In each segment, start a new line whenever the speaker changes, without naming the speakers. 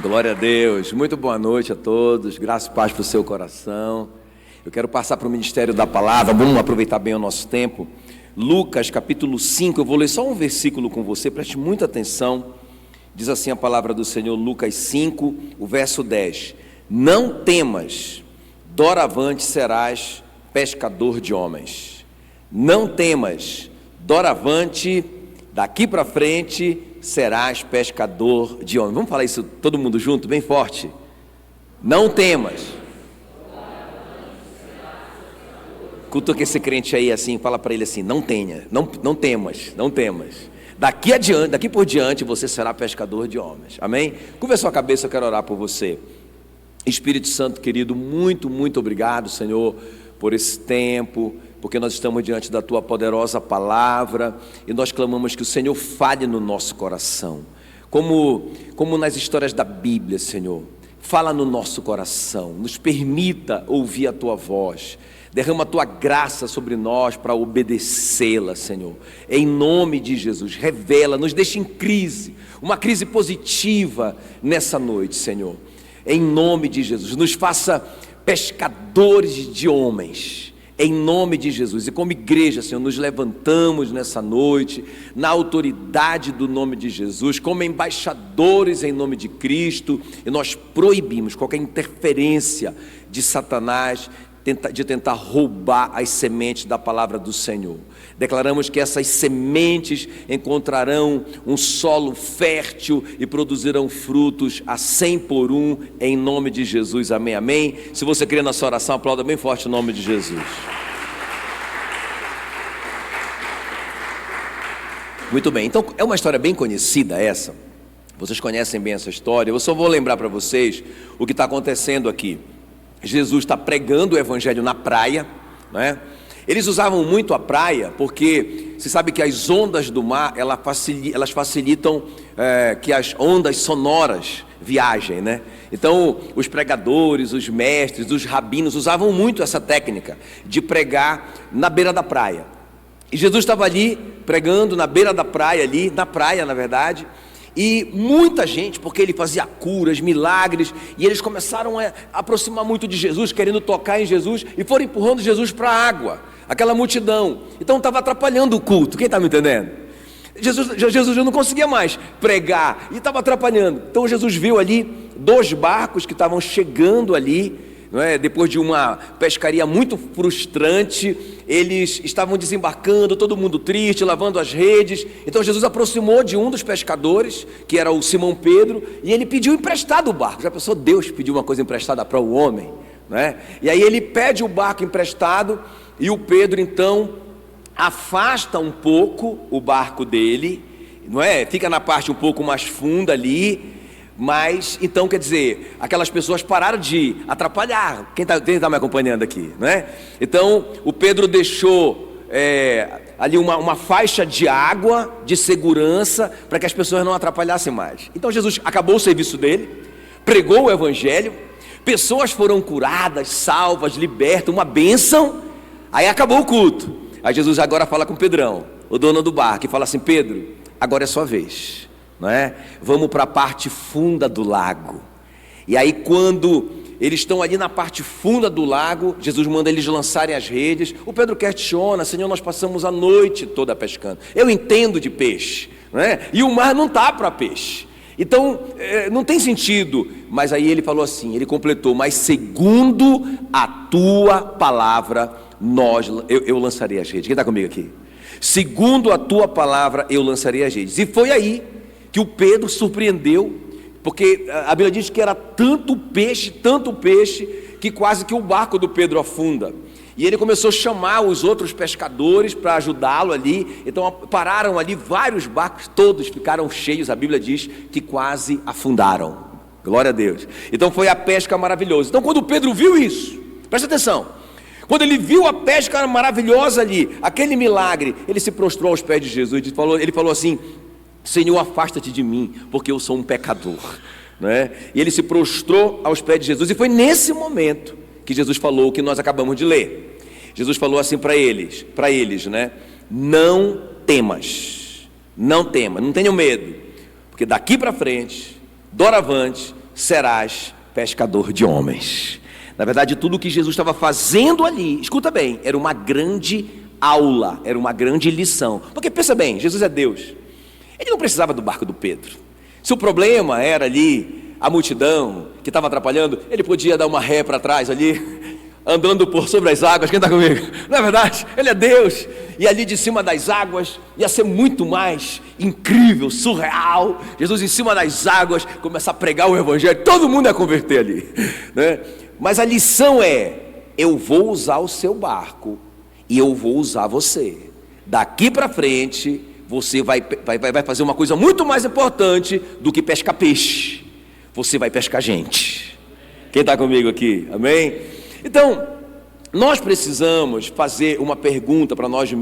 Glória a Deus, muito boa noite a todos, graça e paz para o seu coração. Eu quero passar para o Ministério da Palavra, vamos aproveitar bem o nosso tempo. Lucas capítulo 5, eu vou ler só um versículo com você, preste muita atenção. Diz assim a palavra do Senhor, Lucas 5, o verso 10: Não temas, doravante serás pescador de homens. Não temas, doravante, daqui para frente serás pescador de homens. Vamos falar isso todo mundo junto, bem forte. Não temas. Cutuca esse crente aí assim, fala para ele assim: não temas. Daqui por diante você será pescador de homens. Amém? Curva a sua cabeça, eu quero orar por você. Espírito Santo querido, muito obrigado, Senhor, por esse tempo, porque nós estamos diante da Tua poderosa palavra, e nós clamamos que o Senhor fale no nosso coração, como nas histórias da Bíblia, Senhor, fala no nosso coração, nos permita ouvir a Tua voz, derrama a Tua graça sobre nós para obedecê-la, Senhor, em nome de Jesus. Revela, nos deixa em crise, uma crise positiva nessa noite, Senhor, em nome de Jesus. Nos faça pescadores de homens, em nome de Jesus. E como igreja, Senhor, nos levantamos nessa noite, na autoridade do nome de Jesus, como embaixadores em nome de Cristo, e nós proibimos qualquer interferência de Satanás, de tentar roubar as sementes da palavra do Senhor. Declaramos que essas sementes encontrarão um solo fértil e produzirão frutos a 100 por 1, em nome de Jesus, amém, amém. Se você crê na sua oração, aplauda bem forte o nome de Jesus. Muito bem, então é uma história bem conhecida essa, vocês conhecem bem essa história. Eu só vou lembrar para vocês o que está acontecendo aqui. Jesus está pregando o evangelho na praia, né? Eles usavam muito a praia porque você sabe que as ondas do mar elas facilitam que as ondas sonoras viajem, né? Então os pregadores, os mestres, os rabinos usavam muito essa técnica de pregar na beira da praia. E Jesus estava ali pregando na beira da praia, ali na praia na verdade. E muita gente, porque ele fazia curas, milagres, e eles começaram a aproximar muito de Jesus, querendo tocar em Jesus, e foram empurrando Jesus para a água, aquela multidão. Então estava atrapalhando o culto, quem está me entendendo? Jesus já não conseguia mais pregar, e estava atrapalhando. Então Jesus viu ali 2 barcos que estavam chegando ali, não é? Depois de uma pescaria muito frustrante, eles estavam desembarcando, todo mundo triste, lavando as redes. Então Jesus aproximou de um dos pescadores, que era o Simão Pedro, e ele pediu emprestado o barco. Já pensou, Deus pediu uma coisa emprestada para o homem, não é? E aí ele pede o barco emprestado, e o Pedro então afasta um pouco o barco dele, não é? Fica na parte um pouco mais funda ali. Mas, então, quer dizer, aquelas pessoas pararam de atrapalhar. Quem está me acompanhando aqui, né? Então, o Pedro deixou ali uma faixa de água, de segurança, para que as pessoas não atrapalhassem mais. Então, Jesus acabou o serviço dele, pregou o evangelho, pessoas foram curadas, salvas, libertas, uma bênção. Aí acabou o culto. Aí Jesus agora fala com Pedrão, o dono do barco, e fala assim: Pedro, agora é sua vez. Não é? Vamos para a parte funda do lago. E aí quando eles estão ali na parte funda do lago, Jesus manda eles lançarem as redes. O Pedro questiona: Senhor, nós passamos a noite toda pescando, eu entendo de peixe, não é? E o mar não está para peixe, então não tem sentido. Mas aí ele falou assim, ele completou: mas segundo a tua palavra eu lançarei as redes. Quem está comigo aqui? Segundo a tua palavra eu lançarei as redes. E foi aí que o Pedro surpreendeu, porque a Bíblia diz que era tanto peixe, que quase que o barco do Pedro afunda. E ele começou a chamar os outros pescadores para ajudá-lo ali. Então pararam ali vários barcos, todos ficaram cheios. A Bíblia diz que quase afundaram. Glória a Deus. Então foi a pesca maravilhosa. Então quando o Pedro viu isso, presta atenção, quando ele viu a pesca maravilhosa ali, aquele milagre, ele se prostrou aos pés de Jesus. Ele falou assim: Senhor, afasta-te de mim, porque eu sou um pecador, né? E ele se prostrou aos pés de Jesus, e foi nesse momento que Jesus falou o que nós acabamos de ler. Jesus falou assim para eles, né? Não temas, não tenham medo, porque daqui para frente, doravante, serás pescador de homens. Na verdade, tudo o que Jesus estava fazendo ali, escuta bem, era uma grande aula, era uma grande lição. Porque pensa bem, Jesus é Deus. Ele não precisava do barco do Pedro. Se o problema era ali a multidão que estava atrapalhando, ele podia dar uma ré para trás ali, andando por sobre as águas. Quem está comigo? Não é verdade? Ele é Deus. E ali de cima das águas ia ser muito mais incrível, surreal. Jesus em cima das águas começar a pregar o evangelho, todo mundo ia converter ali, né? Mas a lição é: eu vou usar o seu barco e eu vou usar você. Daqui para frente você vai fazer uma coisa muito mais importante do que pescar peixe. Você vai pescar gente. Quem está comigo aqui? Amém? Então, nós precisamos fazer uma pergunta para nós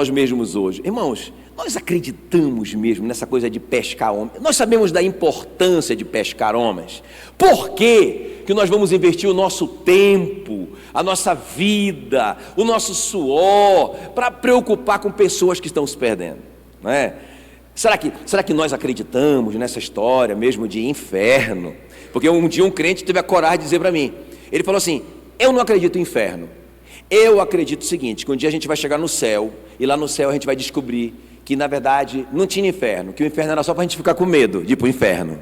mesmos hoje. Irmãos, nós acreditamos mesmo nessa coisa de pescar homens? Nós sabemos da importância de pescar homens? Por que nós vamos investir o nosso tempo, a nossa vida, o nosso suor, para preocupar com pessoas que estão se perdendo? Não é? Será que nós acreditamos nessa história mesmo de inferno? Porque um dia um crente teve a coragem de dizer para mim, ele falou assim: eu não acredito em inferno, eu acredito o seguinte, que um dia a gente vai chegar no céu, e lá no céu a gente vai descobrir que na verdade não tinha inferno, que o inferno era só para a gente ficar com medo de ir para o inferno.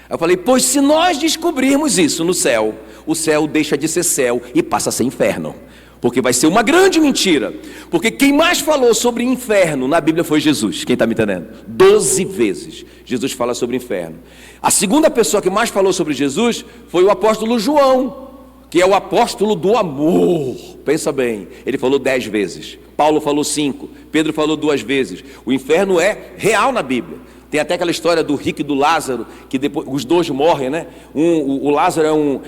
Eu falei: pois se nós descobrirmos isso no céu, o céu deixa de ser céu e passa a ser inferno, porque vai ser uma grande mentira, porque quem mais falou sobre inferno na Bíblia foi Jesus. Quem está me entendendo? 12 vezes Jesus fala sobre inferno. A segunda pessoa que mais falou sobre Jesus foi o apóstolo João, que é o apóstolo do amor. Pensa bem, ele falou 10 vezes, Paulo falou 5, Pedro falou 2 vezes. O inferno é real na Bíblia. Tem até aquela história do rico e do Lázaro, que depois os dois morrem, né? O Lázaro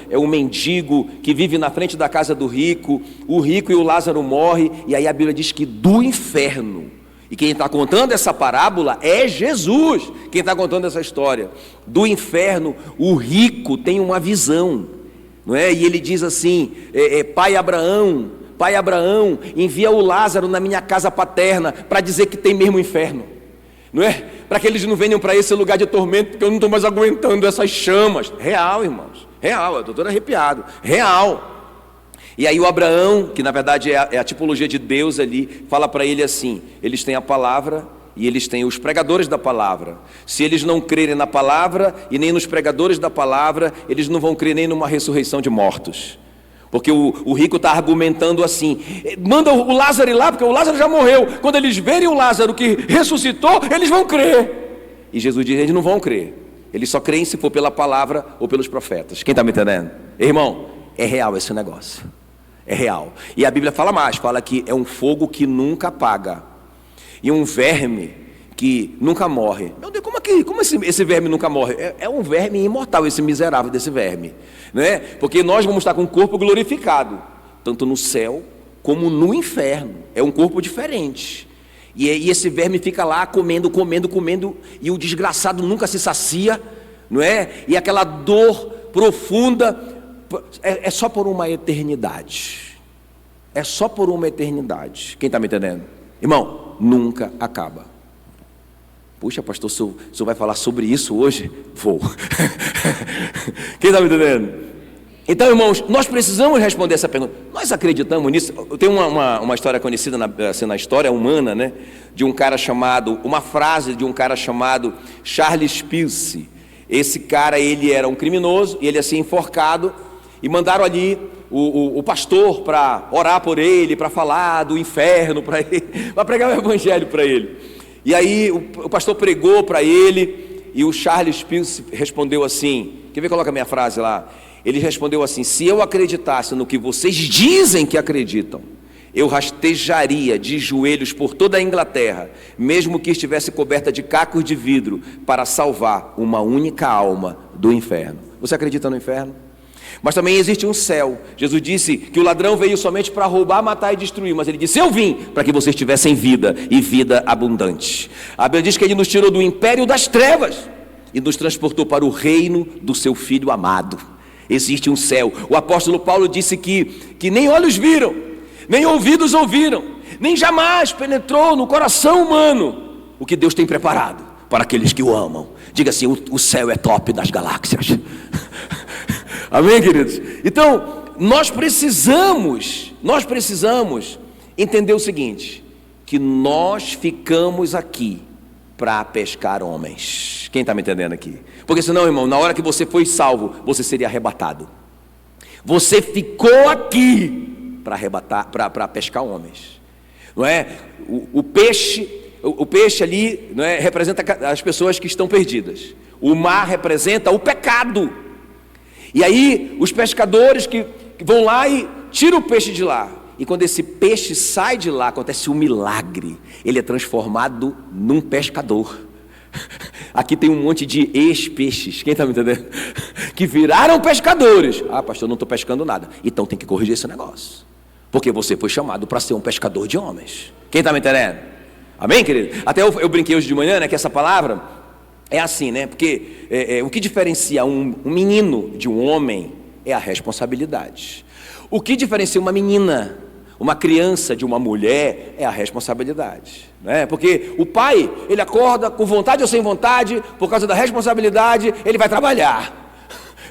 é um mendigo que vive na frente da casa do rico. O rico e o Lázaro morrem, e aí a Bíblia diz que do inferno. E quem está contando essa parábola é Jesus. Quem está contando essa história do inferno, o rico tem uma visão, não é? E ele diz assim: pai Abraão, envia o Lázaro na minha casa paterna para dizer que tem mesmo inferno, não é? Para que eles não venham para esse lugar de tormento, porque eu não estou mais aguentando essas chamas. Real, irmãos, real, eu estou todo arrepiado, real. E aí o Abraão, que na verdade é a tipologia de Deus ali, fala para ele assim: eles têm a palavra e eles têm os pregadores da palavra. Se eles não crerem na palavra e nem nos pregadores da palavra, eles não vão crer nem numa ressurreição de mortos. Porque o rico está argumentando assim: manda o Lázaro ir lá, porque o Lázaro já morreu. Quando eles verem o Lázaro que ressuscitou, eles vão crer. E Jesus diz: eles não vão crer, eles só creem se for pela palavra ou pelos profetas. Quem está me entendendo? Irmão, é real esse negócio, é real. E a Bíblia fala mais, fala que é um fogo que nunca apaga, e um verme que nunca morre. Meu Deus, como esse verme nunca morre? É um verme imortal, esse miserável desse verme, né? Porque nós vamos estar com o corpo glorificado, tanto no céu como no inferno. É um corpo diferente. E esse verme fica lá comendo, e o desgraçado nunca se sacia, não é? E aquela dor profunda é só por uma eternidade. É só por uma eternidade. Quem está me entendendo? Irmão, nunca acaba. Puxa, pastor, o senhor vai falar sobre isso hoje? Vou. Quem está me entendendo? Então, irmãos, nós precisamos responder essa pergunta. Nós acreditamos nisso? Tem uma história conhecida na história humana, né? De um cara chamado, uma frase de um cara chamado Charles Pilce. Esse cara, ele era um criminoso, e ele ia ser enforcado, e mandaram ali o pastor para orar por ele, para falar do inferno para ele, para pregar o evangelho para ele. E aí o pastor pregou para ele, e o Charles Pilce respondeu assim, quer ver, coloca a minha frase lá. Ele respondeu assim: se eu acreditasse no que vocês dizem que acreditam, eu rastejaria de joelhos por toda a Inglaterra, mesmo que estivesse coberta de cacos de vidro, para salvar uma única alma do inferno. Você acredita no inferno? Mas também existe um céu. Jesus disse que o ladrão veio somente para roubar, matar e destruir, mas ele disse: eu vim para que vocês tivessem vida, e vida abundante. A Bíblia diz que ele nos tirou do império das trevas e nos transportou para o reino do seu Filho amado. Existe um céu. O apóstolo Paulo disse que nem olhos viram, nem ouvidos ouviram, nem jamais penetrou no coração humano o que Deus tem preparado para aqueles que o amam. Diga assim: o céu é top das galáxias. Amém, queridos? Então, nós precisamos entender o seguinte: que nós ficamos aqui para pescar homens. Quem está me entendendo aqui? Porque senão, irmão, na hora que você foi salvo, você seria arrebatado. Você ficou aqui para arrebatar, para pescar homens, não é? O peixe ali, não é, representa as pessoas que estão perdidas. O mar representa o pecado. E aí os pescadores que vão lá e tiram o peixe de lá. E quando esse peixe sai de lá, acontece um milagre. Ele é transformado num pescador. Aqui tem um monte de ex-peixes, quem está me entendendo? Que viraram pescadores. Ah, pastor, não estou pescando nada. Então tem que corrigir esse negócio, porque você foi chamado para ser um pescador de homens. Quem está me entendendo? Amém, querido? Até eu brinquei hoje de manhã, né, que essa palavra é assim, né? Porque o que diferencia um menino de um homem é a responsabilidade. O que diferencia uma menina, uma criança de uma mulher é a responsabilidade, né? Porque o pai, ele acorda com vontade ou sem vontade, por causa da responsabilidade, ele vai trabalhar,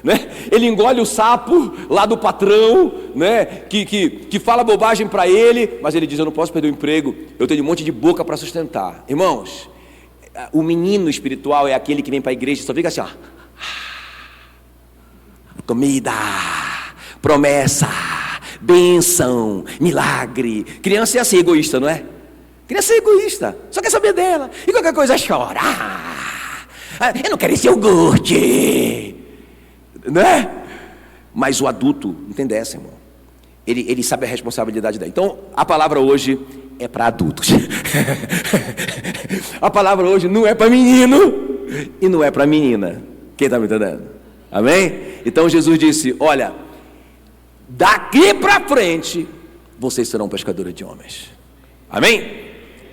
né? Ele engole o sapo lá do patrão, né? Que fala bobagem para ele, mas ele diz: eu não posso perder o emprego, eu tenho um monte de boca para sustentar. Irmãos, o menino espiritual é aquele que vem para a igreja e só fica assim, ó: comida, promessa, bênção, milagre. Criança é assim, egoísta, não é? Criança é egoísta, só quer saber dela, e qualquer coisa chora. Eu não quero esse iogurte, né? Mas o adulto não tem dessa, irmão. Ele sabe a responsabilidade dela. Então a palavra hoje é para adultos. A palavra hoje não é para menino e não é para menina. Quem está me entendendo? Amém? Então Jesus disse: olha, daqui para frente vocês serão pescadores de homens. Amém?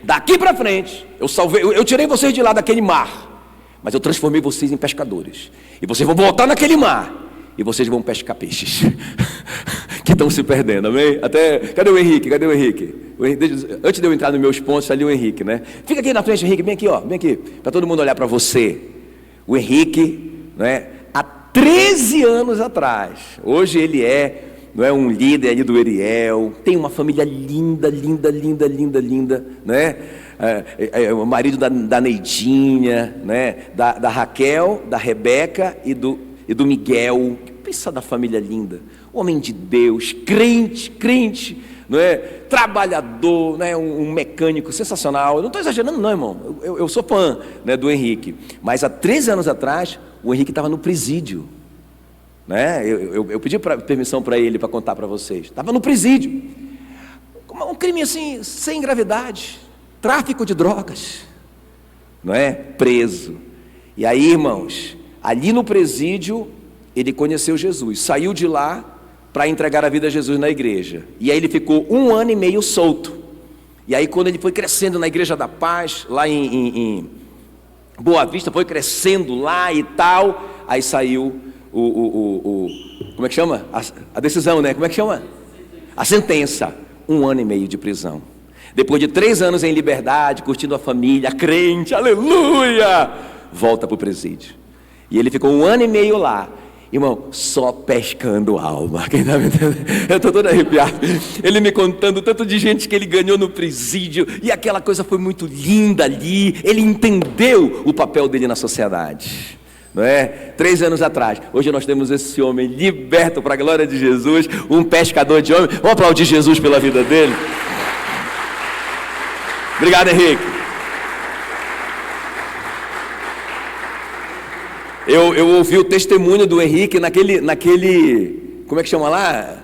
Daqui para frente eu tirei vocês de lá daquele mar, mas eu transformei vocês em pescadores. E vocês vão voltar naquele mar e vocês vão pescar peixes que estão se perdendo. Amém? Cadê o Henrique? Antes de eu entrar nos meus pontos, está ali o Henrique, né? Fica aqui na frente, Henrique, vem aqui, ó, vem aqui, para todo mundo olhar para você. O Henrique, né? Há 13 anos atrás, hoje ele não é um líder ali do Eriel, tem uma família linda, né? O marido da Neidinha, né? Da Raquel, da Rebeca e do Miguel. Pensa da família linda, homem de Deus, crente, não é? Trabalhador, né? Um mecânico sensacional. Eu não estou exagerando não, irmão, eu sou fã, né, do Henrique. Mas há 13 anos atrás o Henrique estava no presídio, né? Eu pedi permissão para ele para contar para vocês. Estava no presídio, um crime assim, sem gravidade, tráfico de drogas, não é? Preso. E aí, irmãos, ali no presídio ele conheceu Jesus, saiu de lá para entregar a vida a Jesus na igreja. E aí ele ficou 1 ano e meio solto. E aí quando ele foi crescendo na Igreja da Paz, lá em Boa Vista, foi crescendo lá e tal, aí saiu como é que chama? A decisão, né? Como é que chama? A sentença: 1 ano e meio de prisão. Depois de 3 anos em liberdade, curtindo a família, crente, aleluia, volta para o presídio. E ele ficou 1 ano e meio lá, irmão, só pescando alma. Quem tá me entendendo? Eu estou todo arrepiado. Ele me contando tanto de gente que ele ganhou no presídio, e aquela coisa foi muito linda ali. Ele entendeu o papel dele na sociedade, não é? 3 anos atrás. Hoje nós temos esse homem liberto para a glória de Jesus, um pescador de homens. Vamos aplaudir Jesus pela vida dele. Obrigado, Henrique. Eu ouvi o testemunho do Henrique naquele como é que chama lá?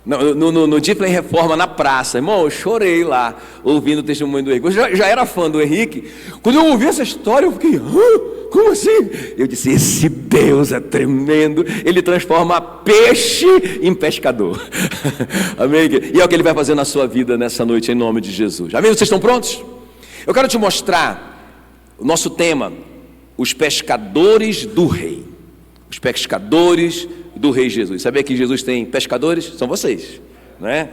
No Disciplin Reforma, na praça. Irmão, eu chorei lá, ouvindo o testemunho do Henrique. Eu já era fã do Henrique. Quando eu ouvi essa história, eu fiquei: como assim? Eu disse: esse Deus é tremendo. Ele transforma peixe em pescador. Amém? E é o que ele vai fazer na sua vida nessa noite, em nome de Jesus. Amém? Vocês estão prontos? Eu quero te mostrar o nosso tema: os pescadores do rei. Os pescadores do rei Jesus. Sabia que Jesus tem pescadores? São vocês, não é?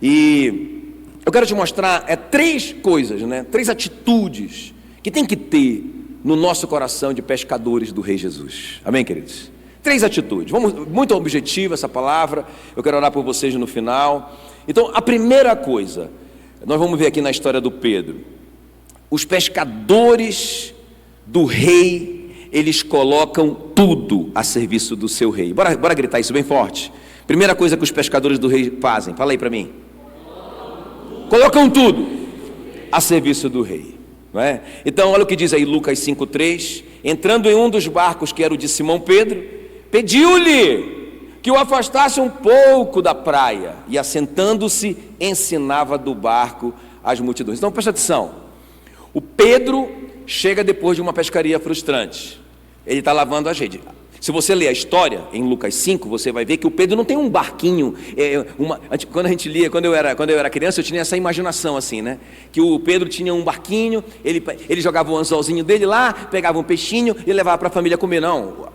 E eu quero te mostrar 3 coisas, né? 3 atitudes que tem que ter no nosso coração de pescadores do Rei Jesus. Amém, queridos? 3 atitudes. Muito objetiva essa palavra. Eu quero orar por vocês no final. Então, a primeira coisa, nós vamos ver aqui na história do Pedro. Os pescadores do rei, eles colocam tudo a serviço do seu rei. Bora gritar isso bem forte. Primeira coisa que os pescadores do rei fazem, fala aí para mim. Colocam tudo a serviço do rei, não é? Então olha o que diz aí Lucas 5:3. Entrando em um dos barcos, que era o de Simão Pedro, pediu-lhe que o afastasse um pouco da praia, e assentando-se ensinava do barco as multidões. Então presta atenção, o Pedro chega depois de uma pescaria frustrante, ele está lavando a rede. Se você ler a história em Lucas 5, você vai ver que o Pedro não tem um barquinho. Quando a gente lia, quando eu era criança, eu tinha essa imaginação assim, né? Que o Pedro tinha um barquinho, ele jogava o anzolzinho dele lá, pegava um peixinho e levava para a família comer. Não,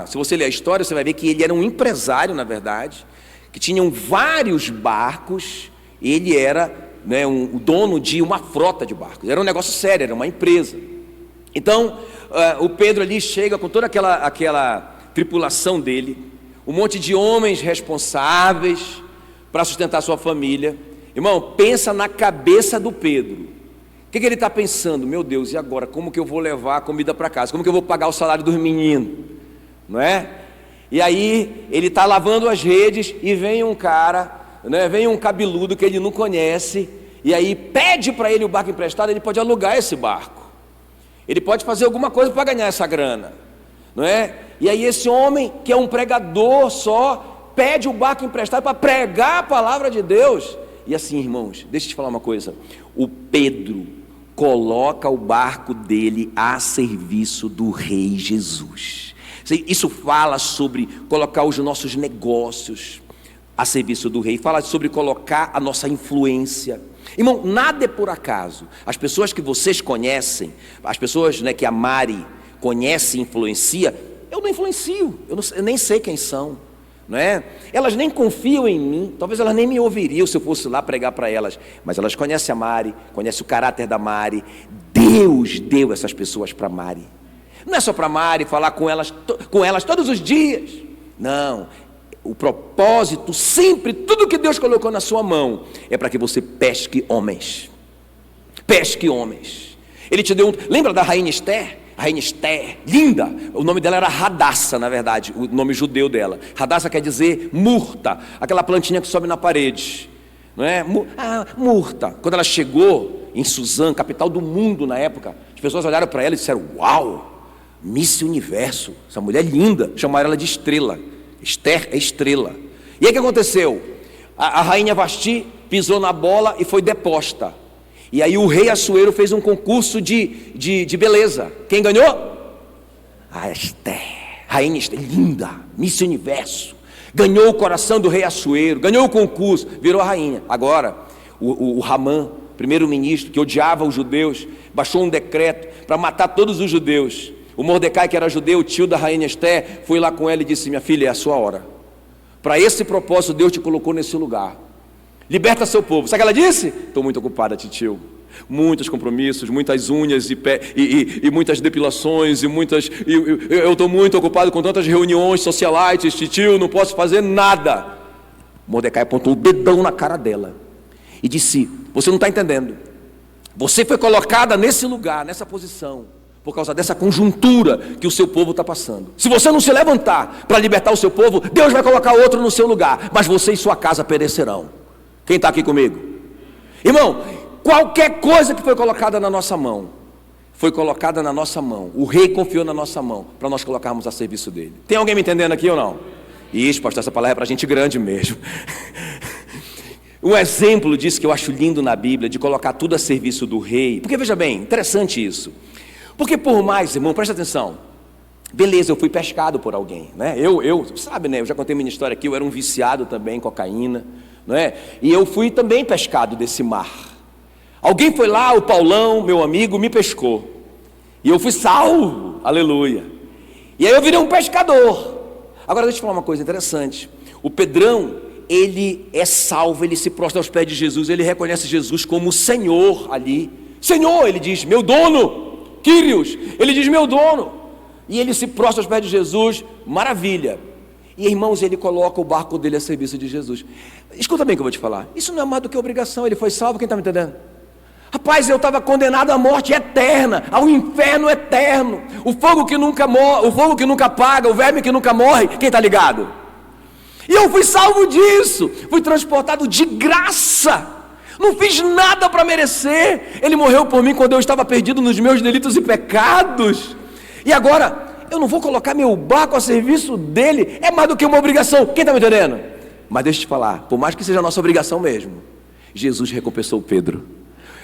se você ler a história, você vai ver que ele era um empresário, na verdade, que tinham vários barcos. Ele era, né, o dono de uma frota de barcos. Era um negócio sério, era uma empresa. Então, o Pedro ali chega com toda aquela tripulação dele, um monte de homens responsáveis para sustentar sua família. Irmão, pensa na cabeça do Pedro. O que ele está pensando? Meu Deus, e agora? Como que eu vou levar a comida para casa? Como que eu vou pagar o salário dos meninos? Não é? E aí, ele está lavando as redes e vem um cara, né, vem um cabeludo que ele não conhece, e aí pede para ele o barco emprestado. Ele pode alugar esse barco. Ele pode fazer alguma coisa para ganhar essa grana, não é? E aí esse homem, que é um pregador só, pede o barco emprestado para pregar a palavra de Deus. E assim, irmãos, deixa eu te falar uma coisa. O Pedro coloca o barco dele a serviço do Rei Jesus. Isso fala sobre colocar os nossos negócios a serviço do Rei. Fala sobre colocar a nossa influência. Irmão, nada é por acaso. As pessoas que vocês conhecem, as pessoas, né, que a Mari conhece e influencia, eu não influencio, eu nem sei quem são, não é? Elas nem confiam em mim, talvez elas nem me ouviriam se eu fosse lá pregar para elas, mas elas conhecem a Mari, conhecem o caráter da Mari. Deus deu essas pessoas para Mari. Não é só para Mari falar com elas todos os dias, não. O propósito, sempre, tudo que Deus colocou na sua mão, é para que você pesque homens. Pesque homens. Ele te deu lembra da rainha Esther? A rainha Esther, linda. O nome dela era Radassa, na verdade, o nome judeu dela. Radassa quer dizer murta, aquela plantinha que sobe na parede, não é? Murta. Quando ela chegou em Suzã, capital do mundo na época, as pessoas olharam para ela e disseram: uau, Miss Universo, essa mulher linda. Chamaram ela de estrela. Esther é estrela. E aí o que aconteceu? A rainha Vasti pisou na bola e foi deposta. E aí o rei Assuero fez um concurso de beleza. Quem ganhou? A Esther, rainha Esther, linda, Miss Universo. Ganhou o coração do rei Assuero, ganhou o concurso, virou a rainha. Agora, o Ramã, primeiro-ministro, que odiava os judeus, baixou um decreto para matar todos os judeus. O Mordecai, que era judeu, tio da rainha Esther, foi lá com ela e disse: minha filha, é a sua hora. Para esse propósito, Deus te colocou nesse lugar. Liberta seu povo. Sabe o que ela disse? Estou muito ocupada, titio. Muitos compromissos, muitas unhas e muitas depilações, eu estou muito ocupado com tantas reuniões socialites, titio, não posso fazer nada. Mordecai apontou o dedão na cara dela e disse: você não está entendendo. Você foi colocada nesse lugar, nessa posição, por causa dessa conjuntura que o seu povo está passando. Se você não se levantar para libertar o seu povo, Deus vai colocar outro no seu lugar, mas você e sua casa perecerão. Quem está aqui comigo? Irmão, qualquer coisa que foi colocada na nossa mão, foi colocada na nossa mão. O rei confiou na nossa mão, para nós colocarmos a serviço dele. Tem alguém me entendendo aqui ou não? Isso, pastor, essa palavra é para gente grande mesmo. Um exemplo disso que eu acho lindo na Bíblia, de colocar tudo a serviço do rei. Porque veja bem, interessante isso. Porque por mais, irmão, presta atenção. Beleza, eu fui pescado por alguém, né? Sabe, né? Eu já contei minha história aqui, eu era um viciado também em cocaína, não é? E eu fui também pescado desse mar. Alguém foi lá, o Paulão, meu amigo, me pescou. E eu fui salvo, aleluia. E aí eu virei um pescador. Agora deixa eu falar uma coisa interessante. O Pedrão, ele é salvo, ele se prostra aos pés de Jesus, ele reconhece Jesus como o Senhor ali. Senhor, ele diz, meu dono. Quírios, ele diz meu dono, e ele se prostra aos pés de Jesus, maravilha. E irmãos, ele coloca o barco dele a serviço de Jesus. Escuta bem o que eu vou te falar, isso não é mais do que obrigação, ele foi salvo, quem está me entendendo? Rapaz, eu estava condenado à morte eterna, ao inferno eterno, o fogo que nunca morre, o fogo que nunca apaga, o verme que nunca morre, quem está ligado? E eu fui salvo disso, fui transportado de graça, não fiz nada para merecer. Ele morreu por mim quando eu estava perdido nos meus delitos e pecados, e agora eu não vou colocar meu barco a serviço dele, é mais do que uma obrigação, quem está me entendendo? Mas deixa eu te falar, por mais que seja a nossa obrigação mesmo, Jesus recompensou Pedro.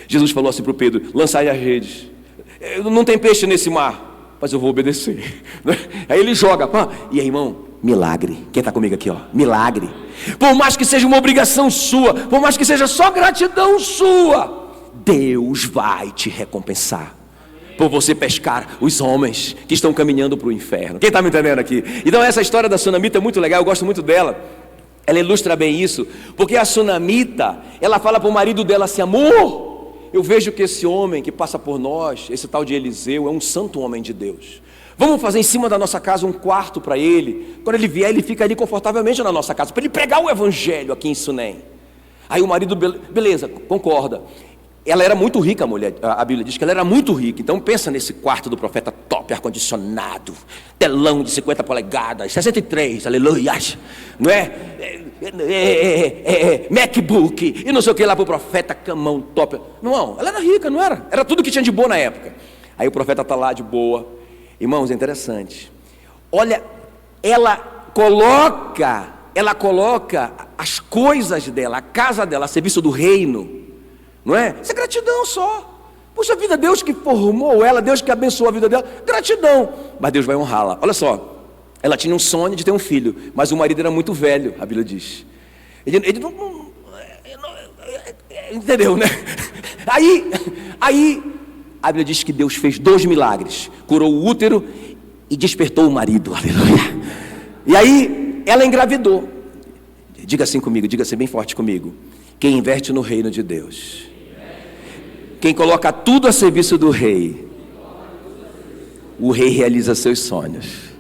Jesus falou assim para o Pedro, lançai as redes, não tem peixe nesse mar, mas eu vou obedecer. Aí ele joga, e aí irmão, milagre, quem está comigo aqui, ó, milagre. Por mais que seja uma obrigação sua, por mais que seja só gratidão sua, Deus vai te recompensar por você pescar os homens que estão caminhando para o inferno. Quem está me entendendo aqui? Então essa história da sunamita é muito legal, eu gosto muito dela. Ela ilustra bem isso, porque a sunamita, ela fala para o marido dela assim, amor, eu vejo que esse homem que passa por nós, esse tal de Eliseu, é um santo homem de Deus. Vamos fazer em cima da nossa casa um quarto para ele. Quando ele vier, ele fica ali confortavelmente na nossa casa, para ele pregar o evangelho aqui em Sunem. Aí o marido, beleza, concorda. Ela era muito rica, a mulher, a Bíblia diz que ela era muito rica. Então pensa nesse quarto do profeta top, ar-condicionado, telão de 50 polegadas, 63, aleluia, não é? MacBook, e não sei o que lá para o profeta, camão top. Não, ela era rica, não era? Era tudo que tinha de boa na época. Aí o profeta está lá de boa. Irmãos, é interessante. Olha, ela coloca as coisas dela, a casa dela, a serviço do reino. Não é? Isso é gratidão só. Puxa vida, Deus que formou ela, Deus que abençoou a vida dela, gratidão. Mas Deus vai honrá-la. Olha só, ela tinha um sonho de ter um filho, mas o marido era muito velho, a Bíblia diz. Ele não entendeu, né? Aí a Bíblia diz que Deus fez 2 milagres, curou o útero e despertou o marido, aleluia. E aí ela engravidou. Diga assim comigo, diga assim bem forte comigo. Quem investe no reino de Deus, quem coloca tudo a serviço do rei, o rei realiza seus sonhos.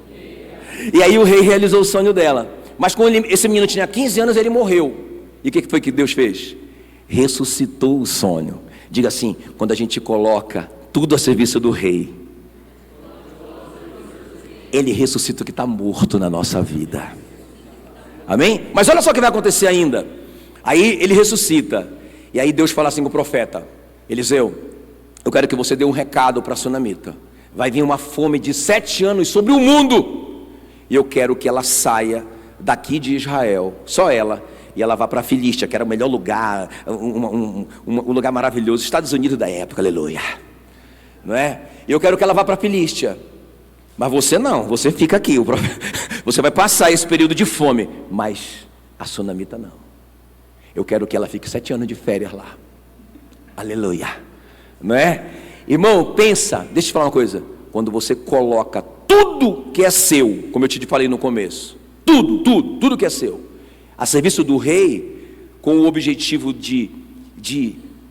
E aí o rei realizou o sonho dela. Mas quando esse menino tinha 15 anos, ele morreu. E o que foi que Deus fez? Ressuscitou o sonho. Diga assim, quando a gente coloca tudo a serviço do rei, ele ressuscita o que está morto na nossa vida. Amém? Mas olha só o que vai acontecer ainda. Aí ele ressuscita. E aí Deus fala assim com o profeta: Eliseu, eu quero que você dê um recado para a sunamita. Vai vir uma fome de 7 anos sobre o mundo, e eu quero que ela saia daqui de Israel, só ela, e ela vá para a Filístia, que era o melhor lugar, um lugar maravilhoso, Estados Unidos da época, aleluia, não é? E eu quero que ela vá para a Filístia, mas você não, você fica aqui, você vai passar esse período de fome, mas a sunamita não. Eu quero que ela fique 7 anos de férias lá, aleluia, não é? Irmão, pensa, deixa eu te falar uma coisa, quando você coloca tudo que é seu, como eu te falei no começo, tudo que é seu, a serviço do rei, com o objetivo de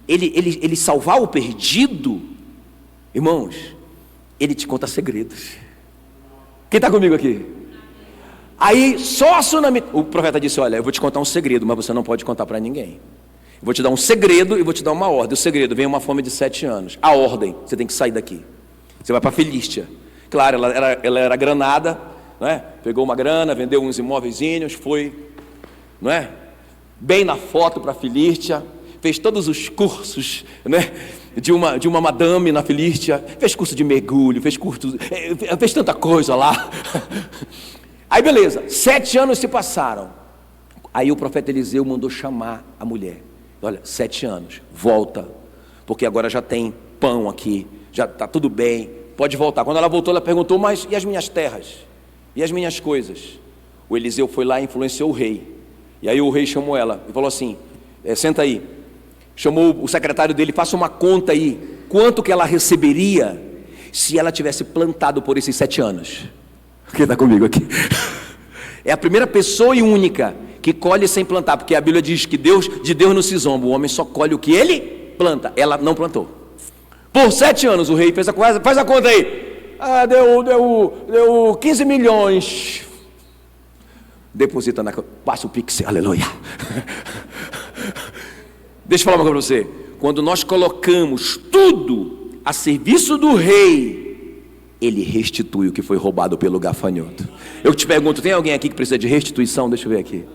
ele salvar o perdido, irmãos, ele te conta segredos. Quem está comigo aqui? Aí só a sunamita, o profeta disse: olha, eu vou te contar um segredo, mas você não pode contar para ninguém. Eu vou te dar um segredo e vou te dar uma ordem. O segredo: vem uma fome de 7 anos. A ordem: você tem que sair daqui. Você vai para a Filístia. Claro, ela era granada, não é? Pegou uma grana, vendeu uns imóveizinhos, foi, não é? Bem na foto para a Filístia, fez todos os cursos, né? De uma madame na Filístia, fez curso de mergulho, fez tanta coisa lá. Aí beleza, 7 anos se passaram. Aí o profeta Eliseu mandou chamar a mulher. Olha, 7 anos, volta, porque agora já tem pão aqui, já está tudo bem, pode voltar. Quando ela voltou, ela perguntou: mas e as minhas terras? E as minhas coisas? O Eliseu foi lá e influenciou o rei. E aí o rei chamou ela e falou assim: senta aí. Chamou o secretário dele: faça uma conta aí, quanto que ela receberia se ela tivesse plantado por esses 7 anos. Quem está comigo aqui? É a primeira pessoa e única que colhe sem plantar, porque a Bíblia diz que de Deus não se zomba, o homem só colhe o que ele planta. Ela não plantou. Por 7 anos o rei fez a conta, faz a conta aí. Deu 15 milhões. Deposita na conta, passa o Pix, aleluia. Deixa eu falar uma coisa para você. Quando nós colocamos tudo a serviço do rei, ele restitui o que foi roubado pelo gafanhoto. Eu te pergunto, tem alguém aqui que precisa de restituição? Deixa eu ver aqui.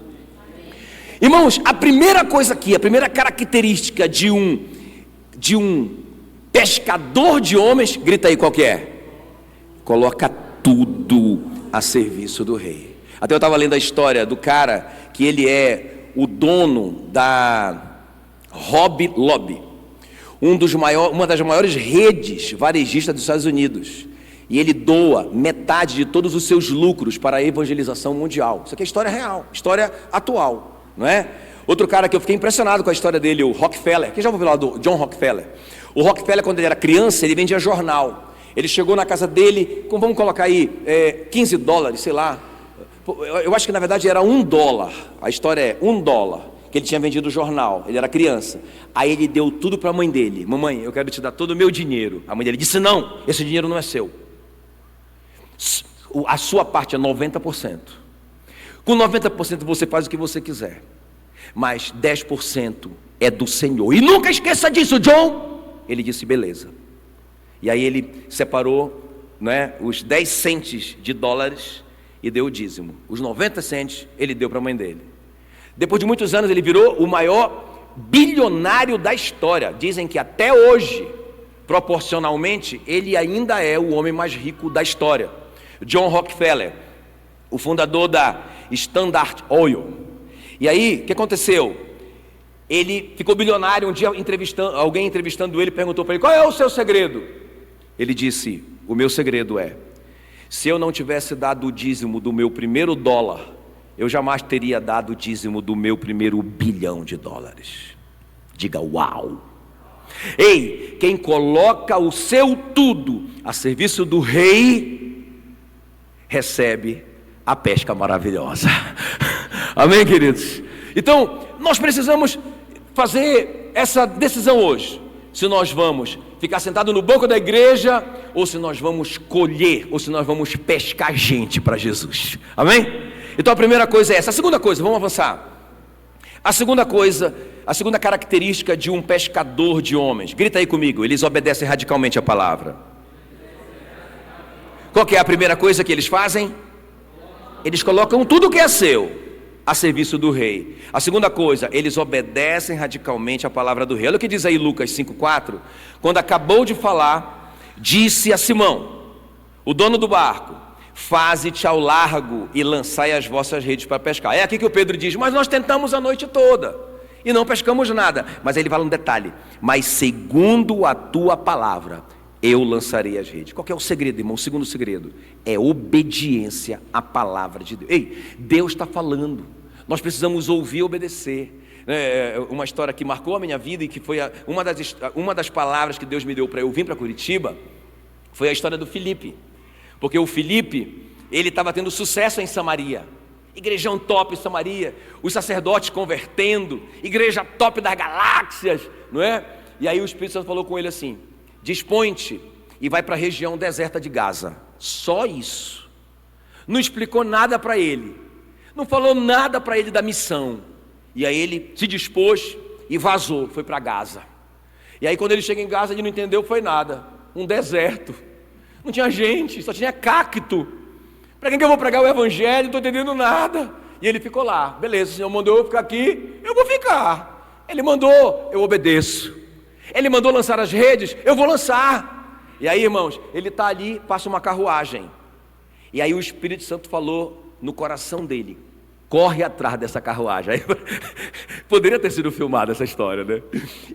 Irmãos, a primeira coisa aqui, a primeira característica de um pescador de homens, grita aí qual que é? Coloca tudo a serviço do rei. Até eu estava lendo a história do cara que ele é o dono da Hobby Lobby, uma das maiores redes varejistas dos Estados Unidos. E ele doa metade de todos os seus lucros para a evangelização mundial. Isso aqui é história real, história atual, não é? Outro cara que eu fiquei impressionado com a história dele, o Rockefeller. Quem já ouviu falar do John Rockefeller? O Rockefeller, quando ele era criança, ele vendia jornal. Ele chegou na casa dele, vamos colocar aí, $15, sei lá. Eu acho que na verdade era $1. A história é $1, que ele tinha vendido o jornal. Ele era criança. Aí ele deu tudo para a mãe dele. Mamãe, eu quero te dar todo o meu dinheiro. A mãe dele disse, não, esse dinheiro não é seu. A sua parte é 90%. Com 90% você faz o que você quiser, mas 10% é do Senhor. E nunca esqueça disso, John. Ele disse, beleza. E aí ele separou, né, os 10 centes de dólares e deu o dízimo. Os 90 centes ele deu para a mãe dele. Depois de muitos anos ele virou o maior bilionário da história. Dizem que até hoje, proporcionalmente, ele ainda é o homem mais rico da história. John Rockefeller, o fundador da Standard Oil. E aí, o que aconteceu? Ele ficou bilionário. Um dia alguém entrevistando ele perguntou para ele, qual é o seu segredo? Ele disse, o meu segredo é, se eu não tivesse dado o dízimo do meu primeiro dólar, eu jamais teria dado o dízimo do meu primeiro $1 bilhão. Diga uau! Ei, quem coloca o seu tudo a serviço do rei, recebe a pesca maravilhosa. Amém, queridos? Então, nós precisamos fazer essa decisão hoje. Se nós vamos ficar sentado no banco da igreja, ou se nós vamos colher, ou se nós vamos pescar gente para Jesus. Amém? Então a primeira coisa é essa. A segunda coisa, vamos avançar. A segunda coisa, a segunda característica de um pescador de homens. Grita aí comigo, eles obedecem radicalmente a palavra. Qual que é a primeira coisa que eles fazem? Eles colocam tudo que é seu a serviço do rei. A segunda coisa, eles obedecem radicalmente a palavra do rei. Olha o que diz aí Lucas 5,4. Quando acabou de falar, disse a Simão, o dono do barco, faze-te ao largo e lançai as vossas redes para pescar. É aqui que o Pedro diz, mas nós tentamos a noite toda e não pescamos nada. Mas aí ele fala um detalhe, mas segundo a tua palavra, eu lançarei as redes. Qual que é o segredo, irmão? O segundo segredo é obediência à palavra de Deus. Ei, Deus está falando, nós precisamos ouvir e obedecer. Uma história que marcou a minha vida e que foi uma das palavras que Deus me deu para eu vir para Curitiba, foi a história do Felipe. Porque o Felipe, ele estava tendo sucesso em Samaria, igrejão top em Samaria, os sacerdotes convertendo, igreja top das galáxias, não é? E aí o Espírito Santo falou com ele assim, dispõe-te e vai para a região deserta de Gaza, só isso. Não explicou nada para ele, não falou nada para ele da missão. E aí ele se dispôs e vazou, foi para Gaza. E aí quando ele chega em Gaza, ele não entendeu, foi nada, um deserto. Não tinha gente, só tinha cacto. Para quem que eu vou pregar o evangelho? Não estou entendendo nada. E ele ficou lá. Beleza, o Senhor mandou eu ficar aqui, eu vou ficar. Ele mandou, eu obedeço. Ele mandou lançar as redes, eu vou lançar. E aí, irmãos, ele está ali, passa uma carruagem. E aí o Espírito Santo falou no coração dele, corre atrás dessa carruagem. Aí, poderia ter sido filmada essa história, né?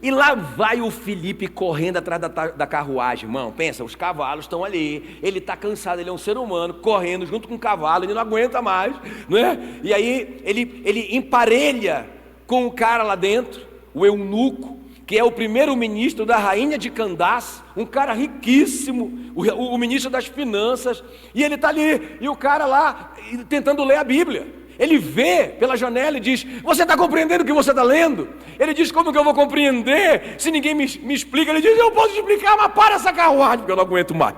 E lá vai o Felipe correndo atrás da carruagem, irmão. Pensa, os cavalos estão ali, ele está cansado, ele é um ser humano, correndo junto com o cavalo, ele não aguenta mais, não é? E aí ele emparelha com o cara lá dentro, o eunuco, que é o primeiro-ministro da rainha de Candace, um cara riquíssimo, o ministro das finanças, e ele está ali, e o cara lá tentando ler a Bíblia. Ele vê pela janela e diz: você está compreendendo o que você está lendo? Ele diz: como que eu vou compreender se ninguém me explica? Ele diz: eu posso te explicar, mas para essa carruagem, porque eu não aguento mais.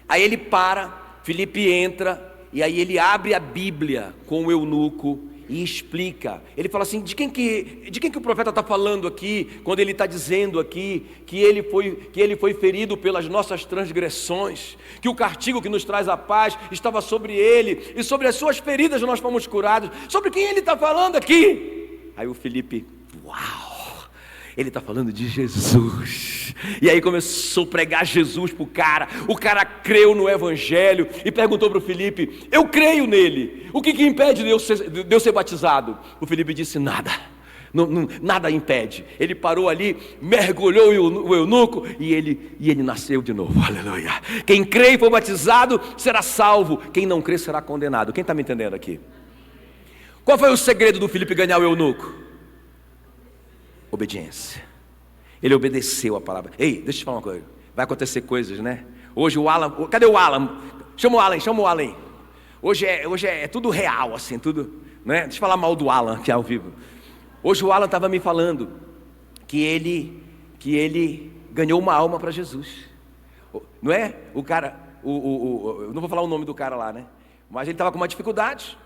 Aí ele para, Filipe entra, e aí ele abre a Bíblia com o eunuco e explica. Ele fala assim: de quem que o profeta está falando aqui, quando ele está dizendo aqui que ele foi ferido pelas nossas transgressões, que o castigo que nos traz a paz estava sobre ele, e sobre as suas feridas nós fomos curados. Sobre quem ele está falando aqui? Aí o Filipe: uau! Ele está falando de Jesus. E aí começou a pregar Jesus para o cara creu no Evangelho e perguntou para o Filipe: eu creio nele, o que impede de eu ser batizado? O Filipe disse: nada, nada impede. Ele parou ali, mergulhou o eunuco e ele nasceu de novo, aleluia. Quem crê e for batizado será salvo, quem não crê será condenado. Quem está me entendendo aqui? Qual foi o segredo do Filipe ganhar o eunuco? Obediência. Ele obedeceu a palavra. Ei, deixa eu te falar uma coisa. Vai acontecer coisas, né? Hoje o Alan, cadê o Alan? Chama o Alan. Hoje é tudo real, assim, tudo, né? Deixa eu falar mal do Alan aqui ao vivo. Hoje o Alan estava me falando que ele ganhou uma alma para Jesus. Não é? O cara, eu não vou falar o nome do cara lá, né? Mas ele estava com uma dificuldade,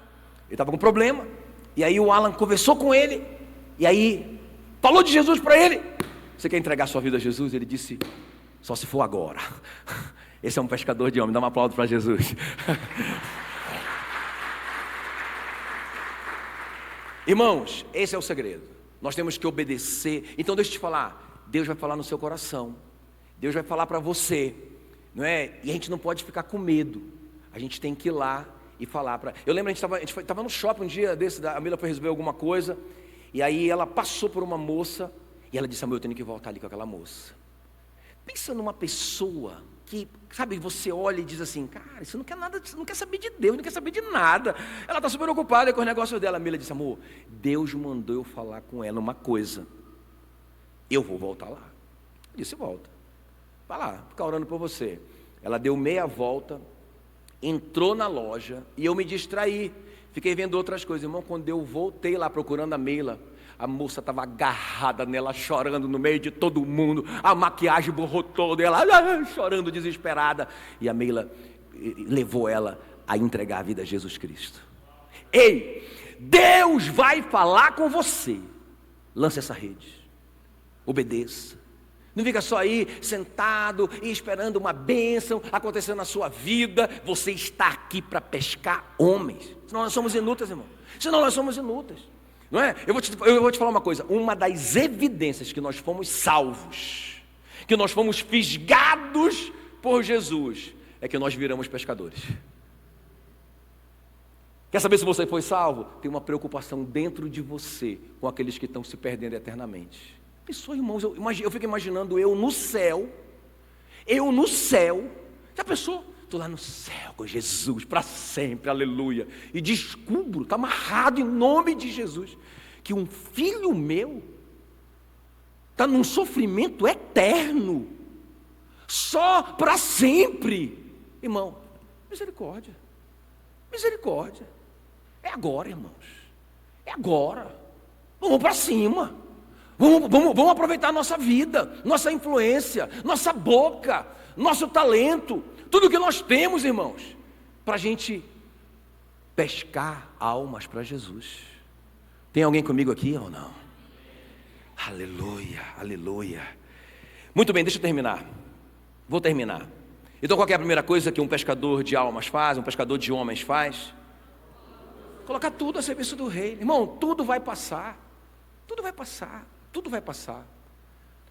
ele estava com um problema. E aí o Alan conversou com ele, e aí falou de Jesus para ele. Você quer entregar sua vida a Jesus? Ele disse: só se for agora. Esse é um pescador de homem. Dá um aplauso para Jesus. Irmãos, esse é o segredo. Nós temos que obedecer. Então deixa eu te falar, Deus vai falar no seu coração, Deus vai falar para você, não é? E a gente não pode ficar com medo. A gente tem que ir lá e falar para... Eu lembro, a gente estava no shopping um dia desse, a Mila foi resolver alguma coisa, e aí ela passou por uma moça, e ela disse: amor, eu tenho que voltar ali com aquela moça. Pensa numa pessoa que, sabe, você olha e diz assim: cara, isso não quer nada, não quer saber de Deus, não quer saber de nada. Ela está super ocupada com os negócios dela. A Mila disse: amor, Deus mandou eu falar com ela uma coisa, eu vou voltar lá. Eu disse: volta, vai lá, ficar orando por você. Ela deu meia volta, entrou na loja, e eu me distraí, fiquei vendo outras coisas. Irmão, quando eu voltei lá procurando a Mila, a moça estava agarrada nela, chorando no meio de todo mundo, a maquiagem borrou toda, ela chorando desesperada, e a Mila levou ela a entregar a vida a Jesus Cristo. Ei, Deus vai falar com você. Lance essa rede, obedeça. Não fica só aí sentado e esperando uma bênção acontecer na sua vida. Você está aqui para pescar homens. Senão nós somos inúteis, irmão. Senão nós somos inúteis, não é? Eu vou te falar uma coisa. Uma das evidências que nós fomos salvos, que nós fomos fisgados por Jesus, é que nós viramos pescadores. Quer saber se você foi salvo? Tem uma preocupação dentro de você com aqueles que estão se perdendo eternamente. Pessoal, irmãos, eu fico imaginando eu no céu, já pensou? Estou lá no céu com Jesus para sempre, aleluia, e descubro, está amarrado em nome de Jesus, que um filho meu está num sofrimento eterno, só para sempre. Irmão, misericórdia, é agora, irmãos, é agora, vamos para cima. Vamos aproveitar a nossa vida, nossa influência, nossa boca, nosso talento, tudo que nós temos, irmãos, para a gente pescar almas para Jesus. Tem alguém comigo aqui ou não? Aleluia, aleluia. Muito bem, deixa eu terminar. Vou terminar. Então qual é a primeira coisa que um pescador de almas faz, um pescador de homens faz? Colocar tudo a serviço do rei. Irmão, tudo vai passar. Tudo vai passar. Tudo vai passar.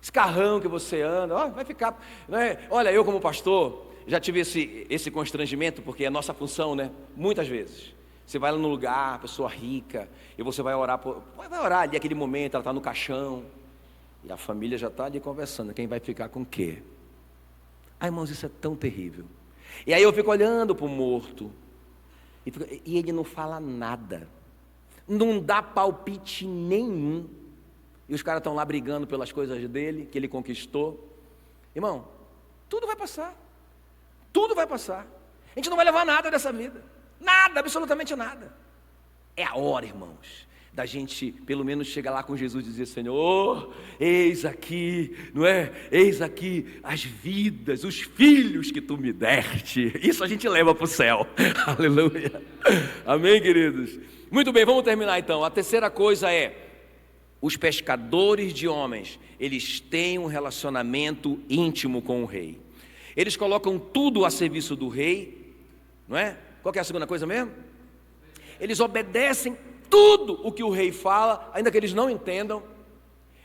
Esse carrão que você anda, vai ficar, né? Olha, eu como pastor já tive esse constrangimento, porque é nossa função, né? Muitas vezes você vai lá no lugar, pessoa rica, e você vai orar ali aquele momento, ela está no caixão, e a família já está ali conversando, quem vai ficar com o quê? Irmãos, isso é tão terrível. E aí eu fico olhando para o morto, e ele não fala nada, não dá palpite nenhum. E os caras estão lá brigando pelas coisas dele, que ele conquistou. Irmão, tudo vai passar. Tudo vai passar. A gente não vai levar nada dessa vida. Nada, absolutamente nada. É a hora, irmãos, da gente pelo menos chegar lá com Jesus e dizer: Senhor, eis aqui, não é? Eis aqui as vidas, os filhos que tu me deste. Isso a gente leva para o céu. Aleluia. Amém, queridos? Muito bem, vamos terminar então. A terceira coisa é: os pescadores de homens, eles têm um relacionamento íntimo com o rei. Eles colocam tudo a serviço do rei, não é? Qual que é a segunda coisa mesmo? Eles obedecem tudo o que o rei fala, ainda que eles não entendam,